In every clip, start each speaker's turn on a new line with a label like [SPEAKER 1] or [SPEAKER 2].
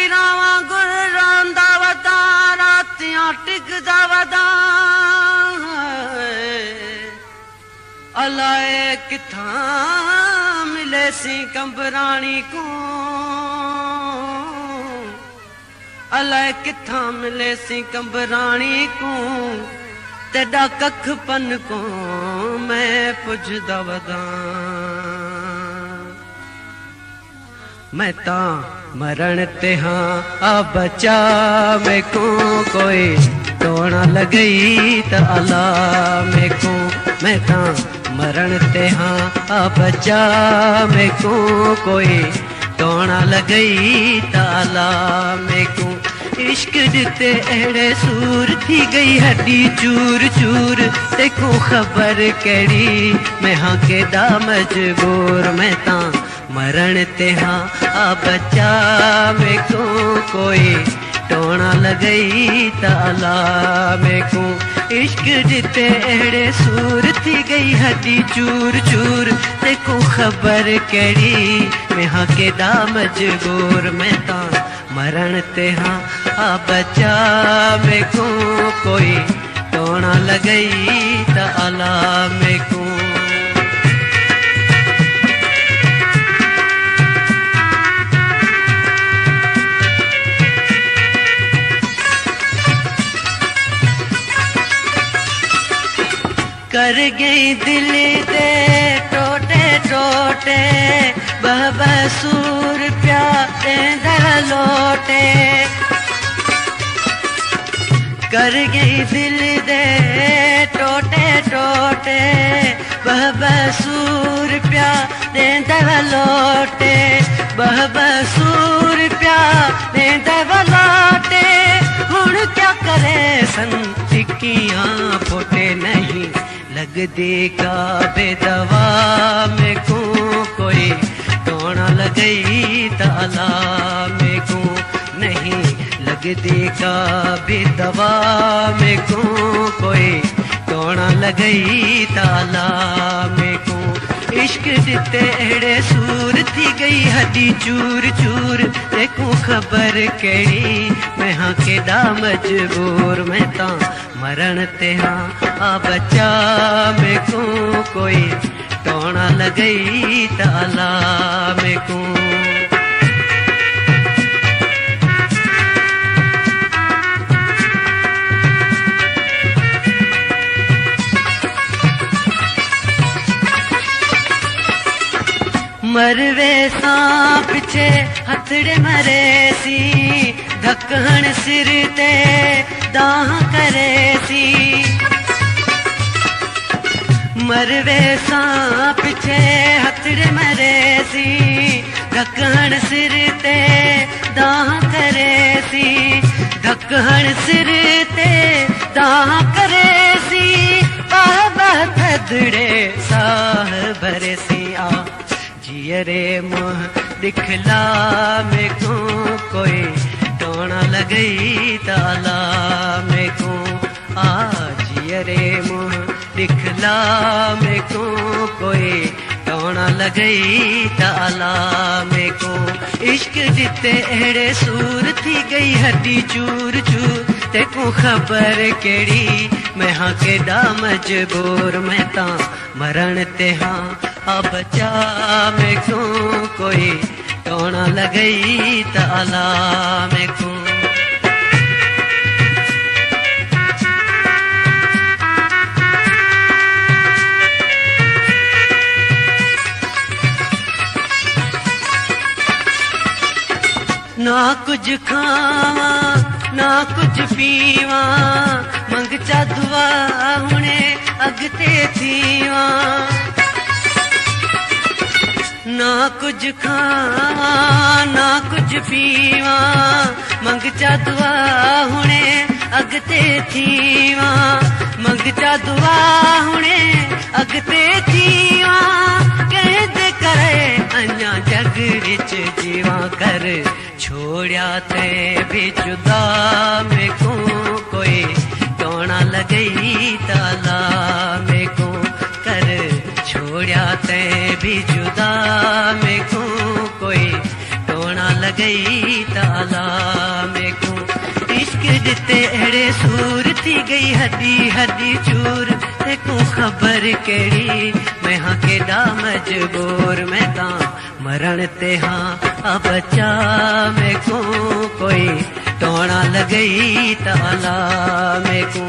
[SPEAKER 1] फकीरां गुर्रां दा वदा रातियां टिकदा वदा अलाए किथां मिले सी कंबरानी को अलाए किथां मिले सी कंबरानी को तेरा कख पन को मैं पुजदा वदा मैं ता मरण ते हाँ आ बचा मैं को कोई टोना लगई त अला मैं को मैं ता मरण ते हाँ आ बचा मैं को कोई टोना लगई त अला मैं को इश्क दिते एड़े सूर थी गई हड्डी चूर चूर तेको खबर केड़ी मैं हाँ के दा मजबूर मैं ता मरण ते हाँ आ बचा मैं को कोई टोना लगई ताला मैं को इश्क दिते एड़े सूर थी गई हड्डी चूर चूर तेको खबर केड़ी मैं हाँ के दा मजबूर मैं ता मरण ते हाँ आ बचा मैं को कोई टोना लगई ताला मैं को कर गई दिल दे टोटे टोटे बसूर प्याते दर लोटे कर गई दिल दे टोटे टोटे बसूर प्याते दर लोटे बसूर प्याते दर लोटे हुण क्या करे सन टिक्कियां फोटे नहीं लग दे का बेदवा में को कोई टोना लगई ताला में को नहीं लग दे का बेदवा में को कोई टोना लगई ताला में को इश्क दिते एड़े सूर थी गई हड्डी चूर चूर देखो खबर केड़ी मैं हाँ के दा मजबूर मैं ता मरण ते हाँ आ बचा मैं को कोई टोना लगई ताला मैं को मरवे सा पिछे हथड़े मरे सी धकहण सिर ते दाह करे सी मरवे सा पिछे हथड़े मरे सी धकहण सिर ते दाह करे सी धकहण सिर ते दाह करे सी बाह थदड़े साह भरे सी आ जियरे मुँह दिखला में को कोई टोना लगई ताला में को आ जियरे मुँह दिखला में को कोई टोना लगई ताला में को इश्क जिते एड़े सूर थी गई हड्डी चूर चूर तेको खबर केड़ी मैं हाँ के दा मजबूर मैं ता मरण ते हाँ आ बचा मैं को कोई टोना लगई ताला मैं को ना कुछ खावा ना कुछ पीवा मंगचा दुआ हुणे अगते थीवा ना कुछ खावा ना कुछ पीवा मंगचा दुआ हुणे अगते थीवा मंगचा दुआ हुणे अगते थीवा कहते करे अन्या जग विच जीवा कर छोड़िया ते भी जुदा में को कोई टोना लगई ताला में को कर छोड़िया ते भी जुदा में को कोई टोना लगई ताला दिते अड़े सूर थी गई हड्डी हड्डी चूर तेको खबर केड़ी मैं हाँ केड़ा मजबूर मैं ता मरण ते हाँ अब बचा मैं को कोई टोना लगई ताला मैं को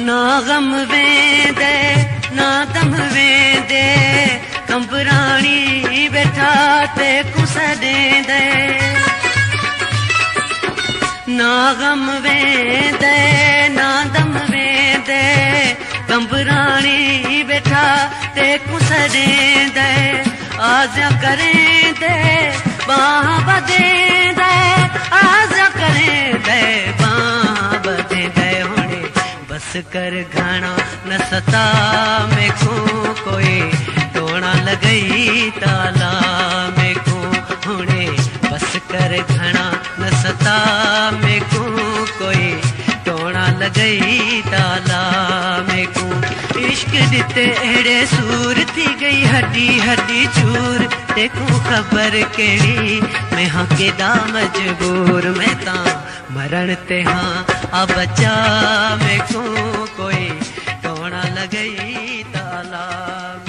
[SPEAKER 1] ना गम वेंदे ना दम वेंदे कंबराणी बैठा ते कुस देंदे ना गम वेंदे ना दम वेंदे कंबराणी बैठा ते कुस देंदे आजा करेंदे बाह बदेंदे आजा करेंदे बाह बदेंदे बस कर घाना न सता में को कोई टोना लगई ताला में को होने बस कर घाना न सता में को कोई टोना लगई ताला में को इश्क दिते अड़े सूर थी गई हड्डी हड्डी चूर देखो खबर केड़ी मैं हाँ केड़ा मजबूर मैं ता मरण ते हाँ अब बचा मैं को कोई टोना लगई ताला।